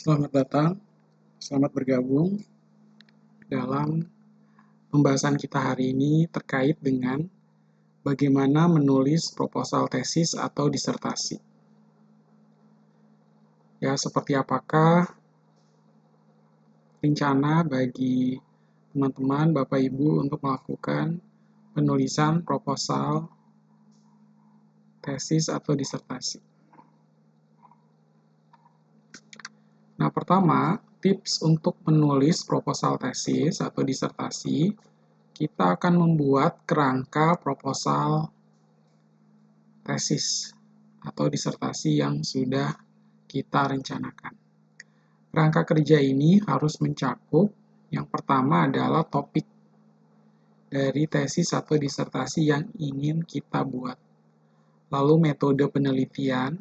Selamat datang, selamat bergabung dalam pembahasan kita hari ini terkait dengan bagaimana menulis proposal tesis atau disertasi. Ya, seperti apakah rencana bagi teman-teman, Bapak Ibu untuk melakukan penulisan proposal tesis atau disertasi. Nah, pertama, tips untuk menulis proposal tesis atau disertasi, kita akan membuat kerangka proposal tesis atau disertasi yang sudah kita rencanakan. Kerangka kerja ini harus mencakup yang pertama adalah topik dari tesis atau disertasi yang ingin kita buat. Lalu metode penelitian,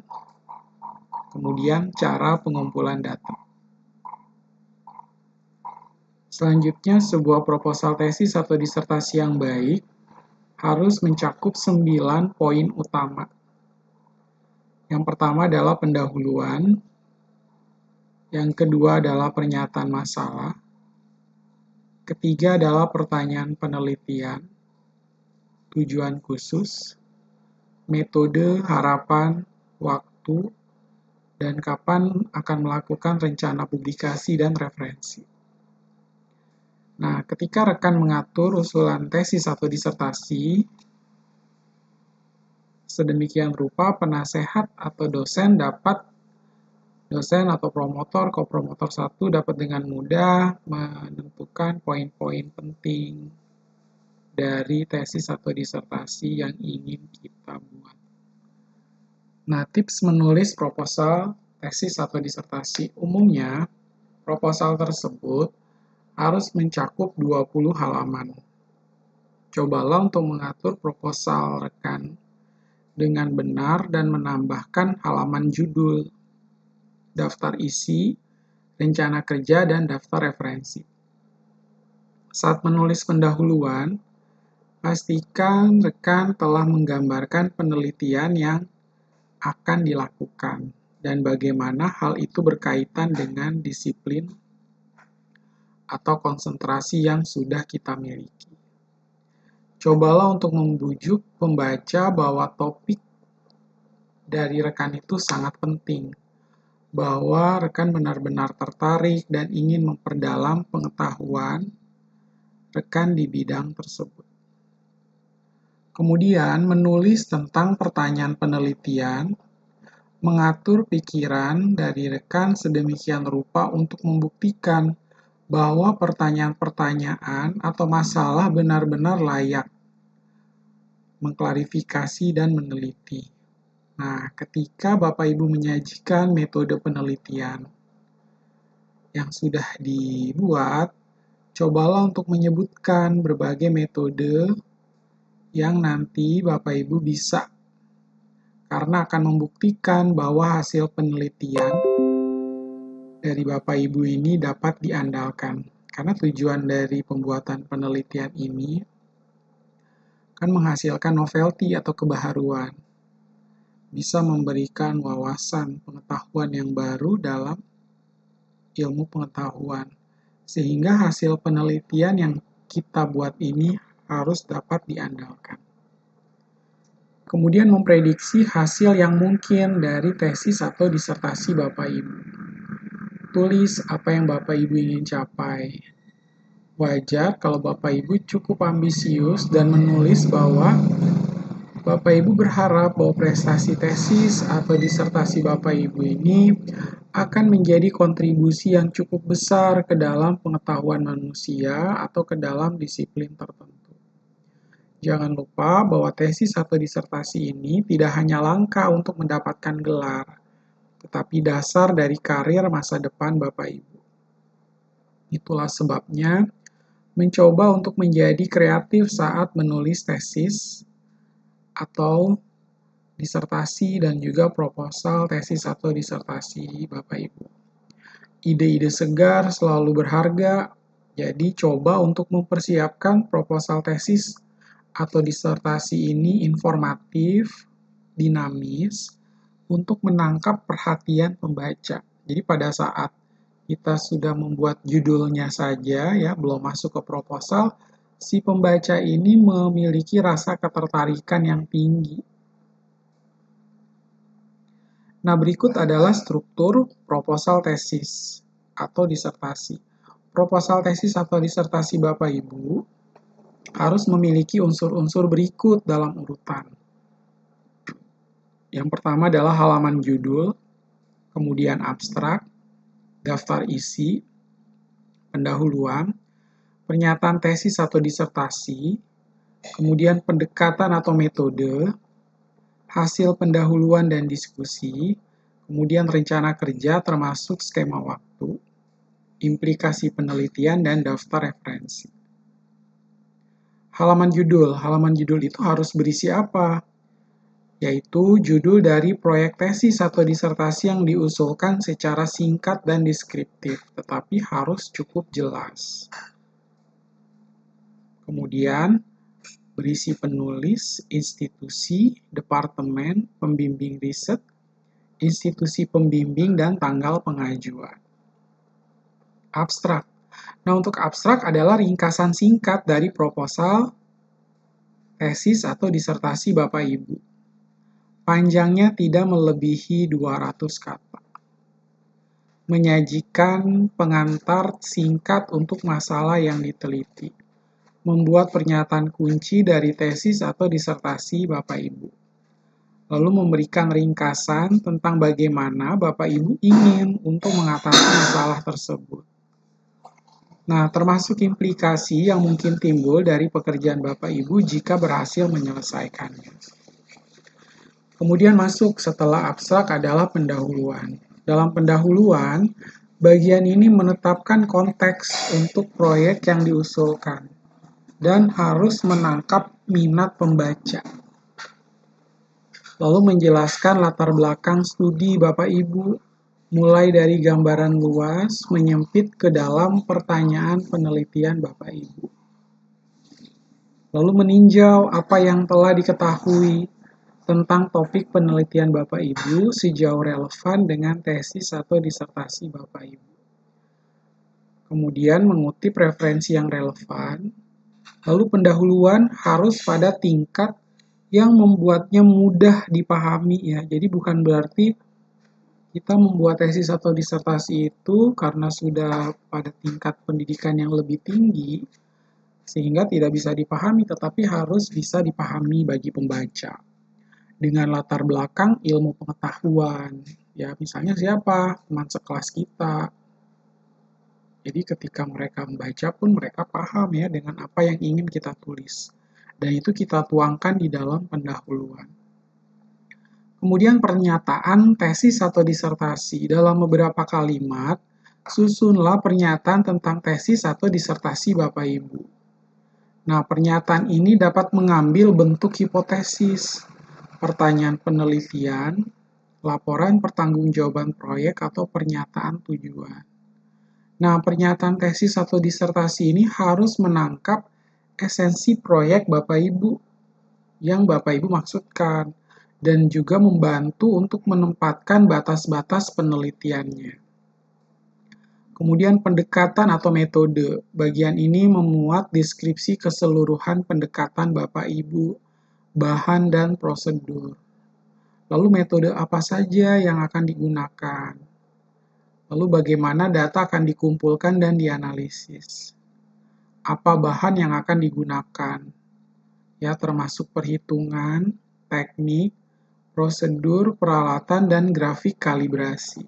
kemudian cara pengumpulan data. Selanjutnya, sebuah proposal tesis atau disertasi yang baik harus mencakup 9 poin utama. Yang pertama adalah pendahuluan, yang kedua adalah pernyataan masalah, ketiga adalah pertanyaan penelitian, tujuan khusus, metode, harapan, waktu, dan kapan akan melakukan rencana publikasi dan referensi. Nah, ketika rekan mengatur usulan tesis atau disertasi, sedemikian rupa penasehat atau dosen atau promotor, kopromotor 1 dapat dengan mudah menentukan poin-poin penting dari tesis atau disertasi yang ingin kita buat. Nah, tips menulis proposal tesis atau disertasi. Umumnya, proposal tersebut harus mencakup 20 halaman. Cobalah untuk mengatur proposal rekan dengan benar dan menambahkan halaman judul, daftar isi, rencana kerja, dan daftar referensi. Saat menulis pendahuluan, pastikan rekan telah menggambarkan penelitian yang akan dilakukan dan bagaimana hal itu berkaitan dengan disiplin atau konsentrasi yang sudah kita miliki. Cobalah untuk membujuk pembaca bahwa topik dari rekan itu sangat penting, bahwa rekan benar-benar tertarik dan ingin memperdalam pengetahuan rekan di bidang tersebut. Kemudian, menulis tentang pertanyaan penelitian, mengatur pikiran dari rekan sedemikian rupa untuk membuktikan bahwa pertanyaan-pertanyaan atau masalah benar-benar layak mengklarifikasi dan meneliti. Nah, ketika Bapak Ibu menyajikan metode penelitian yang sudah dibuat, cobalah untuk menyebutkan berbagai metode yang nanti Bapak Ibu bisa, karena akan membuktikan bahwa hasil penelitian dari Bapak Ibu ini dapat diandalkan. Karena tujuan dari pembuatan penelitian ini kan menghasilkan novelty atau kebaharuan. Bisa memberikan wawasan pengetahuan yang baru dalam ilmu pengetahuan. Sehingga hasil penelitian yang kita buat ini harus dapat diandalkan. Kemudian memprediksi hasil yang mungkin dari tesis atau disertasi Bapak Ibu. Tulis apa yang Bapak Ibu ingin capai. Wajar kalau Bapak Ibu cukup ambisius dan menulis bahwa Bapak Ibu berharap bahwa prestasi tesis atau disertasi Bapak Ibu ini akan menjadi kontribusi yang cukup besar ke dalam pengetahuan manusia atau ke dalam disiplin tertentu. Jangan lupa bahwa tesis atau disertasi ini tidak hanya langkah untuk mendapatkan gelar, tetapi dasar dari karir masa depan Bapak Ibu. Itulah sebabnya mencoba untuk menjadi kreatif saat menulis tesis atau disertasi dan juga proposal tesis atau disertasi Bapak Ibu. Ide-ide segar selalu berharga, jadi coba untuk mempersiapkan proposal tesis atau disertasi ini informatif, dinamis, untuk menangkap perhatian pembaca. Jadi pada saat kita sudah membuat judulnya saja, ya, belum masuk ke proposal, si pembaca ini memiliki rasa ketertarikan yang tinggi. Nah, berikut adalah struktur proposal tesis atau disertasi. Proposal tesis atau disertasi Bapak Ibu harus memiliki unsur-unsur berikut dalam urutan. Yang pertama adalah halaman judul, kemudian abstrak, daftar isi, pendahuluan, pernyataan tesis atau disertasi, kemudian pendekatan atau metode, hasil pendahuluan dan diskusi, kemudian rencana kerja termasuk skema waktu, implikasi penelitian, dan daftar referensi. Halaman judul itu harus berisi apa? Yaitu judul dari proyek tesis atau disertasi yang diusulkan secara singkat dan deskriptif, tetapi harus cukup jelas. Kemudian, berisi penulis, institusi, departemen, pembimbing riset, institusi pembimbing, dan tanggal pengajuan. Abstrak. Nah, untuk abstrak adalah ringkasan singkat dari proposal, tesis, atau disertasi Bapak Ibu. Panjangnya tidak melebihi 200 kata. Menyajikan pengantar singkat untuk masalah yang diteliti. Membuat pernyataan kunci dari tesis atau disertasi Bapak Ibu. Lalu memberikan ringkasan tentang bagaimana Bapak Ibu ingin untuk mengatasi masalah tersebut. Nah, termasuk implikasi yang mungkin timbul dari pekerjaan Bapak Ibu jika berhasil menyelesaikannya. Kemudian masuk setelah abstrak adalah pendahuluan. Dalam pendahuluan, bagian ini menetapkan konteks untuk proyek yang diusulkan dan harus menangkap minat pembaca. Lalu menjelaskan latar belakang studi Bapak Ibu, mulai dari gambaran luas menyempit ke dalam pertanyaan penelitian Bapak Ibu. Lalu meninjau apa yang telah diketahui tentang topik penelitian Bapak Ibu sejauh relevan dengan tesis atau disertasi Bapak Ibu. Kemudian mengutip referensi yang relevan. Lalu pendahuluan harus pada tingkat yang membuatnya mudah dipahami, ya. Jadi bukan berarti kita membuat tesis atau disertasi itu karena sudah pada tingkat pendidikan yang lebih tinggi sehingga tidak bisa dipahami, tetapi harus bisa dipahami bagi pembaca. Dengan latar belakang ilmu pengetahuan, ya, misalnya siapa teman sekelas kita. Jadi ketika mereka membaca pun mereka paham, ya, dengan apa yang ingin kita tulis, dan itu kita tuangkan di dalam pendahuluan. Kemudian pernyataan tesis atau disertasi. Dalam beberapa kalimat susunlah pernyataan tentang tesis atau disertasi Bapak Ibu. Nah, pernyataan ini dapat mengambil bentuk hipotesis, pertanyaan penelitian, laporan pertanggungjawaban proyek, atau pernyataan tujuan. Nah, pernyataan tesis atau disertasi ini harus menangkap esensi proyek Bapak Ibu yang Bapak Ibu maksudkan, dan juga membantu untuk menempatkan batas-batas penelitiannya. Kemudian pendekatan atau metode. Bagian ini memuat deskripsi keseluruhan pendekatan Bapak Ibu, bahan dan prosedur. Lalu metode apa saja yang akan digunakan? Lalu bagaimana data akan dikumpulkan dan dianalisis? Apa bahan yang akan digunakan? Ya, termasuk perhitungan, teknik, prosedur, peralatan, dan grafik kalibrasi.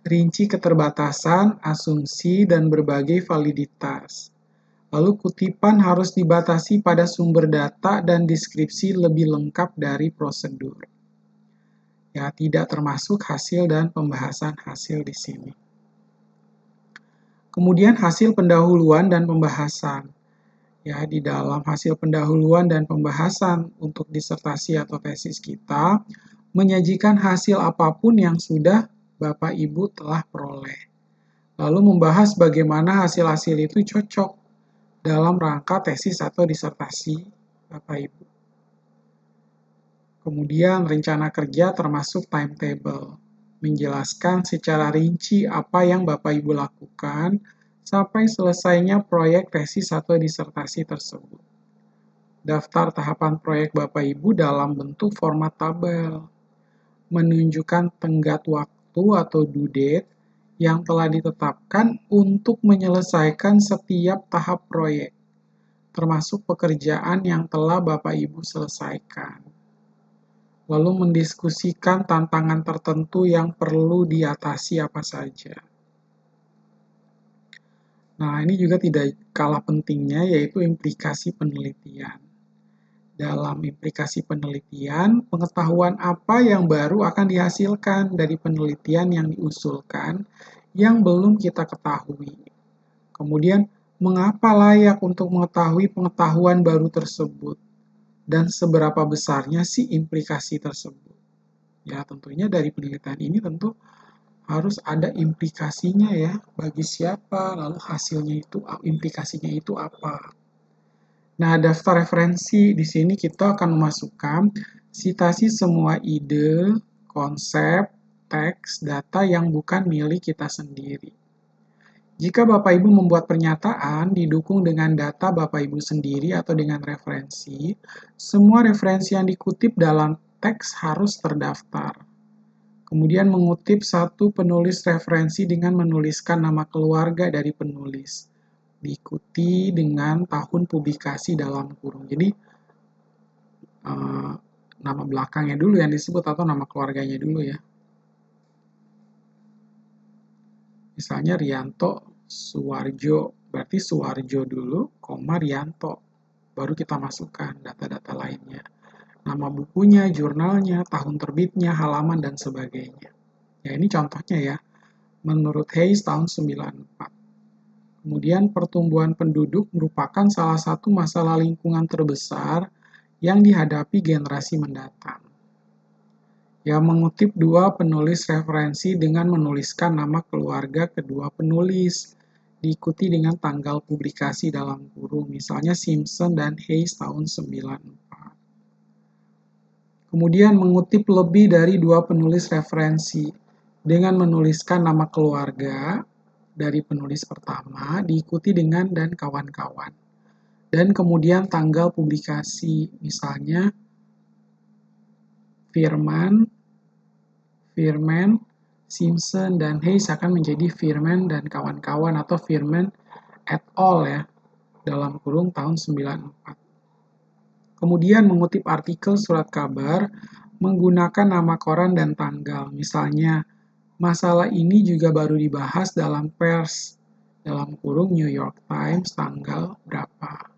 Rinci keterbatasan, asumsi, dan berbagai validitas. Lalu kutipan harus dibatasi pada sumber data dan deskripsi lebih lengkap dari prosedur. Ya, tidak termasuk hasil dan pembahasan hasil di sini. Kemudian hasil pendahuluan dan pembahasan. Ya, di dalam hasil pendahuluan dan pembahasan untuk disertasi atau tesis kita, menyajikan hasil apapun yang sudah Bapak Ibu telah peroleh. Lalu membahas bagaimana hasil-hasil itu cocok dalam rangka tesis atau disertasi Bapak Ibu. Kemudian rencana kerja termasuk timetable. menjelaskan secara rinci apa yang Bapak Ibu lakukan sampai selesainya proyek tesis atau disertasi tersebut. Daftar tahapan proyek Bapak Ibu dalam bentuk format tabel, menunjukkan tenggat waktu atau due date yang telah ditetapkan untuk menyelesaikan setiap tahap proyek, termasuk pekerjaan yang telah Bapak Ibu selesaikan. Lalu mendiskusikan tantangan tertentu yang perlu diatasi apa saja. Nah, ini juga tidak kalah pentingnya, yaitu implikasi penelitian. Dalam implikasi penelitian, pengetahuan apa yang baru akan dihasilkan dari penelitian yang diusulkan yang belum kita ketahui. Kemudian, mengapa layak untuk mengetahui pengetahuan baru tersebut? Dan seberapa besarnya sih implikasi tersebut? Ya, tentunya dari penelitian ini tentu harus ada implikasinya ya, bagi siapa, lalu hasilnya itu, implikasinya itu apa. Nah, daftar referensi di sini kita akan memasukkan citasi semua ide, konsep, teks, data yang bukan milik kita sendiri. Jika Bapak Ibu membuat pernyataan didukung dengan data Bapak Ibu sendiri atau dengan referensi, semua referensi yang dikutip dalam teks harus terdaftar. Kemudian mengutip satu penulis referensi dengan menuliskan nama keluarga dari penulis. Diikuti dengan tahun publikasi dalam kurung. Jadi, nama belakangnya dulu yang disebut atau nama keluarganya dulu ya. Misalnya Rianto Suwarjo, berarti Suwarjo dulu, Rianto. Baru kita masukkan data-data lainnya. Nama bukunya, jurnalnya, tahun terbitnya, halaman, dan sebagainya. Ya, ini contohnya ya. Menurut Hayes tahun 94. Kemudian pertumbuhan penduduk merupakan salah satu masalah lingkungan terbesar yang dihadapi generasi mendatang. Ya, mengutip dua penulis referensi dengan menuliskan nama keluarga kedua penulis, diikuti dengan tanggal publikasi dalam kurung, misalnya Simpson dan Hayes tahun 94. Kemudian mengutip lebih dari dua penulis referensi dengan menuliskan nama keluarga dari penulis pertama, diikuti dengan dan kawan-kawan. Dan kemudian tanggal publikasi, misalnya Firman, Simpson, dan Hayes akan menjadi Firman dan kawan-kawan atau Firman et al. Ya, dalam kurung tahun 94. Kemudian mengutip artikel surat kabar menggunakan nama koran dan tanggal. Misalnya, masalah ini juga baru dibahas dalam pers, dalam kurung New York Times tanggal berapa.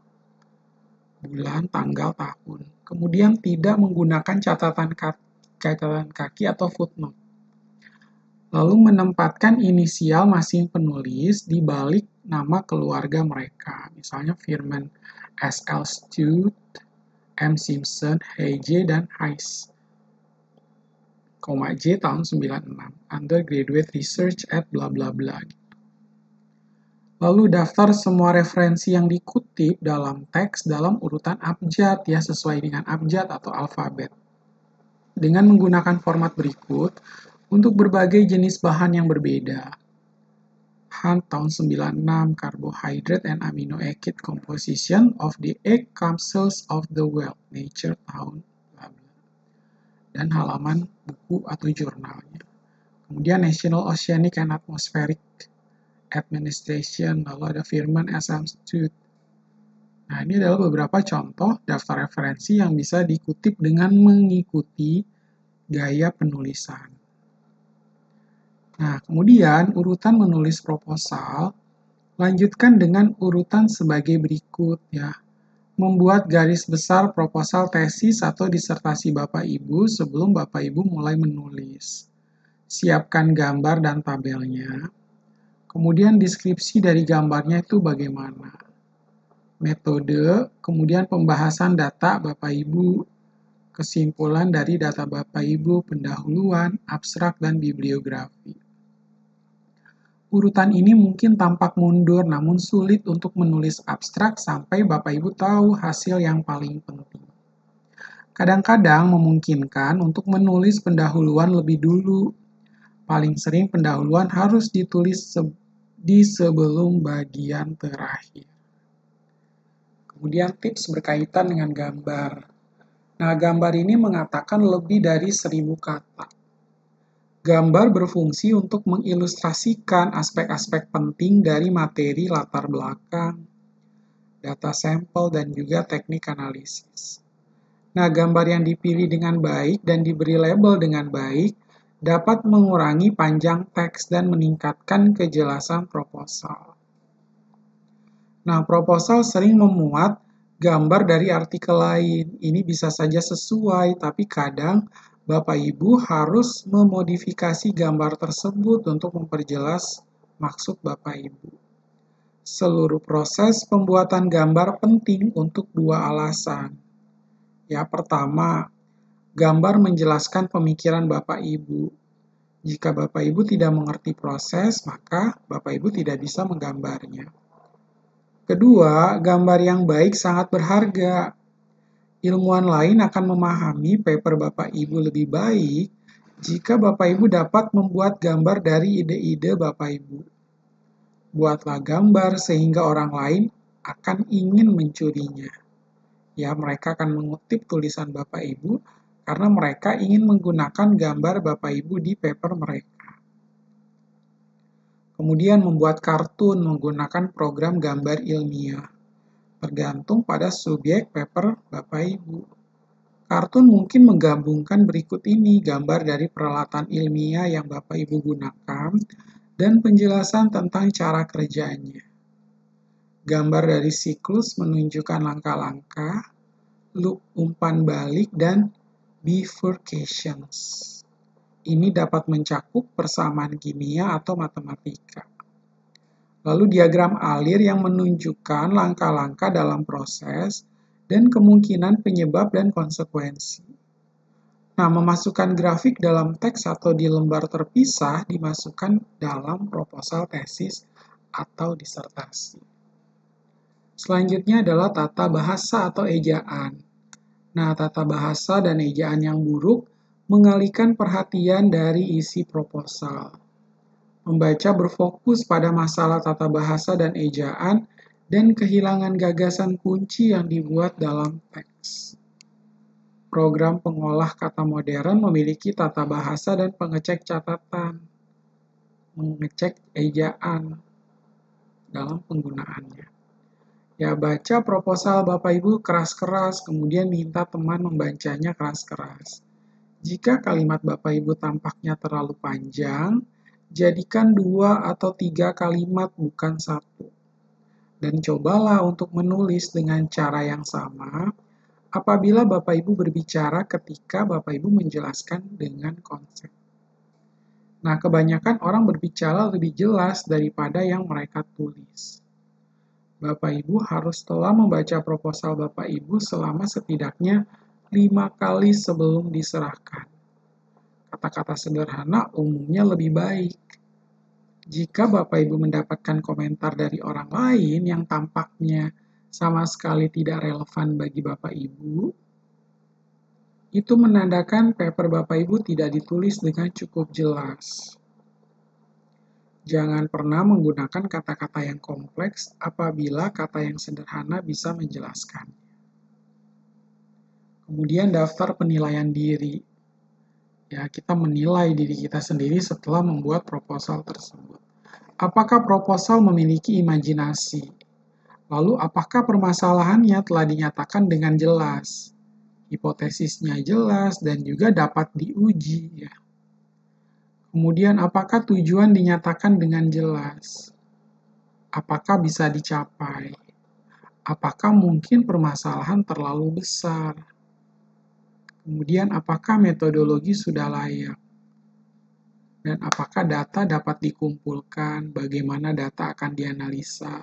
Bulan, tanggal, tahun. Kemudian tidak menggunakan catatan kaki atau footnote. Lalu menempatkan inisial masing penulis di balik nama keluarga mereka. Misalnya Firman S.L. Stewart, M. Simpson, H.J. dan Hayes. J tahun 96. Undergraduate Research at bla bla bla. Lalu daftar semua referensi yang dikutip dalam teks dalam urutan abjad ya, sesuai dengan abjad atau alfabet. Dengan menggunakan format berikut untuk berbagai jenis bahan yang berbeda. Hunt tahun 96, Carbohydrate and Amino Acid Composition of the Egg Capsules of the Whale, Nature tahun bla bla. Dan halaman buku atau jurnalnya. Kemudian National Oceanic and Atmospheric Administration, lalu ada Firman S.M. Stewart. Nah, ini adalah beberapa contoh daftar referensi yang bisa dikutip dengan mengikuti gaya penulisan. Nah, kemudian urutan menulis proposal, lanjutkan dengan urutan sebagai berikut ya. Membuat garis besar proposal tesis atau disertasi Bapak Ibu sebelum Bapak Ibu mulai menulis. Siapkan gambar dan tabelnya. Kemudian deskripsi dari gambarnya itu bagaimana. Metode, kemudian pembahasan data Bapak Ibu, kesimpulan dari data Bapak Ibu, pendahuluan, abstrak, dan bibliografi. Urutan ini mungkin tampak mundur, namun sulit untuk menulis abstrak sampai Bapak Ibu tahu hasil yang paling penting. Kadang-kadang memungkinkan untuk menulis pendahuluan lebih dulu, Paling sering pendahuluan harus ditulis di sebelum bagian terakhir. Kemudian tips berkaitan dengan gambar. Nah, gambar ini mengatakan lebih dari 1000 kata. Gambar berfungsi untuk mengilustrasikan aspek-aspek penting dari materi latar belakang, data sampel, dan juga teknik analisis. Nah, gambar yang dipilih dengan baik dan diberi label dengan baik dapat mengurangi panjang teks dan meningkatkan kejelasan proposal. Nah, proposal sering memuat gambar dari artikel lain. Ini bisa saja sesuai, tapi kadang Bapak Ibu harus memodifikasi gambar tersebut untuk memperjelas maksud Bapak Ibu. Seluruh proses pembuatan gambar penting untuk dua alasan. Ya, pertama, gambar menjelaskan pemikiran Bapak Ibu. Jika Bapak Ibu tidak mengerti proses, maka Bapak Ibu tidak bisa menggambarnya. Kedua, gambar yang baik sangat berharga. Ilmuwan lain akan memahami paper Bapak Ibu lebih baik jika Bapak Ibu dapat membuat gambar dari ide-ide Bapak Ibu. Buatlah gambar sehingga orang lain akan ingin mencurinya. Ya, mereka akan mengutip tulisan Bapak Ibu karena mereka ingin menggunakan gambar Bapak Ibu di paper mereka. Kemudian membuat kartun menggunakan program gambar ilmiah. Tergantung pada subjek paper Bapak Ibu. Kartun mungkin menggabungkan berikut ini gambar dari peralatan ilmiah yang Bapak Ibu gunakan dan penjelasan tentang cara kerjanya. Gambar dari siklus menunjukkan langkah-langkah, loop umpan balik, dan bifurcations. Ini dapat mencakup persamaan kimia atau matematika. Lalu diagram alir yang menunjukkan langkah-langkah dalam proses dan kemungkinan penyebab dan konsekuensi. Nah, memasukkan grafik dalam teks atau di lembar terpisah dimasukkan dalam proposal tesis atau disertasi. Selanjutnya adalah tata bahasa atau ejaan. Nah, tata bahasa dan ejaan yang buruk mengalihkan perhatian dari isi proposal. Membaca berfokus pada masalah tata bahasa dan ejaan dan kehilangan gagasan kunci yang dibuat dalam teks. Program pengolah kata modern memiliki tata bahasa dan pengecek catatan, mengecek ejaan dalam penggunaannya. Ya, baca proposal Bapak Ibu keras-keras, kemudian minta teman membacanya keras-keras. Jika kalimat Bapak Ibu tampaknya terlalu panjang, jadikan 2 atau 3 kalimat bukan 1. Dan cobalah untuk menulis dengan cara yang sama apabila Bapak Ibu berbicara ketika Bapak Ibu menjelaskan dengan konsep. Nah, kebanyakan orang berbicara lebih jelas daripada yang mereka tulis. Bapak Ibu harus telah membaca proposal Bapak Ibu selama setidaknya 5 kali sebelum diserahkan. Kata-kata sederhana umumnya lebih baik. Jika Bapak Ibu mendapatkan komentar dari orang lain yang tampaknya sama sekali tidak relevan bagi Bapak Ibu, itu menandakan paper Bapak Ibu tidak ditulis dengan cukup jelas. Jangan pernah menggunakan kata-kata yang kompleks apabila kata yang sederhana bisa menjelaskan. Kemudian daftar penilaian diri. Ya, kita menilai diri kita sendiri setelah membuat proposal tersebut. Apakah proposal memiliki imajinasi? Lalu apakah permasalahannya telah dinyatakan dengan jelas? Hipotesisnya jelas dan juga dapat diuji, ya. Kemudian, apakah tujuan dinyatakan dengan jelas? Apakah bisa dicapai? Apakah mungkin permasalahan terlalu besar? Kemudian, apakah metodologi sudah layak? Dan apakah data dapat dikumpulkan? Bagaimana data akan dianalisa?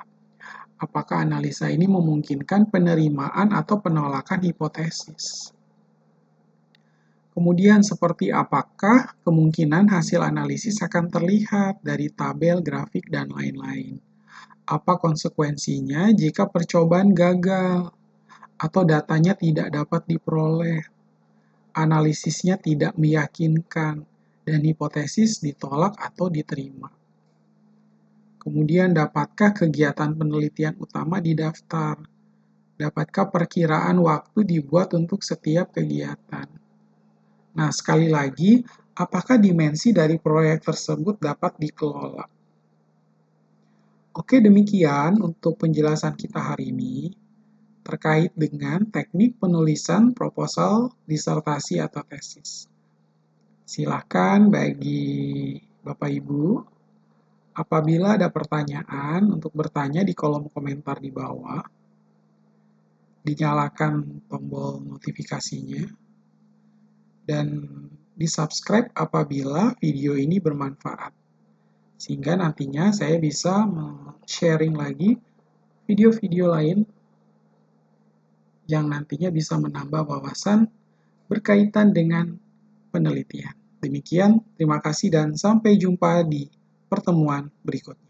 Apakah analisa ini memungkinkan penerimaan atau penolakan hipotesis? Kemudian seperti apakah kemungkinan hasil analisis akan terlihat dari tabel, grafik, dan lain-lain? Apa konsekuensinya jika percobaan gagal atau datanya tidak dapat diperoleh? Analisisnya tidak meyakinkan dan hipotesis ditolak atau diterima. Kemudian, dapatkah kegiatan penelitian utama didaftar? Dapatkah perkiraan waktu dibuat untuk setiap kegiatan? Nah, sekali lagi, apakah dimensi dari proyek tersebut dapat dikelola? Oke, demikian untuk penjelasan kita hari ini terkait dengan teknik penulisan proposal, disertasi, atau tesis. Silakan bagi Bapak Ibu, apabila ada pertanyaan untuk bertanya di kolom komentar di bawah, dinyalakan tombol notifikasinya, dan di-subscribe apabila video ini bermanfaat. Sehingga nantinya saya bisa sharing lagi video-video lain yang nantinya bisa menambah wawasan berkaitan dengan penelitian. Demikian, terima kasih dan sampai jumpa di pertemuan berikutnya.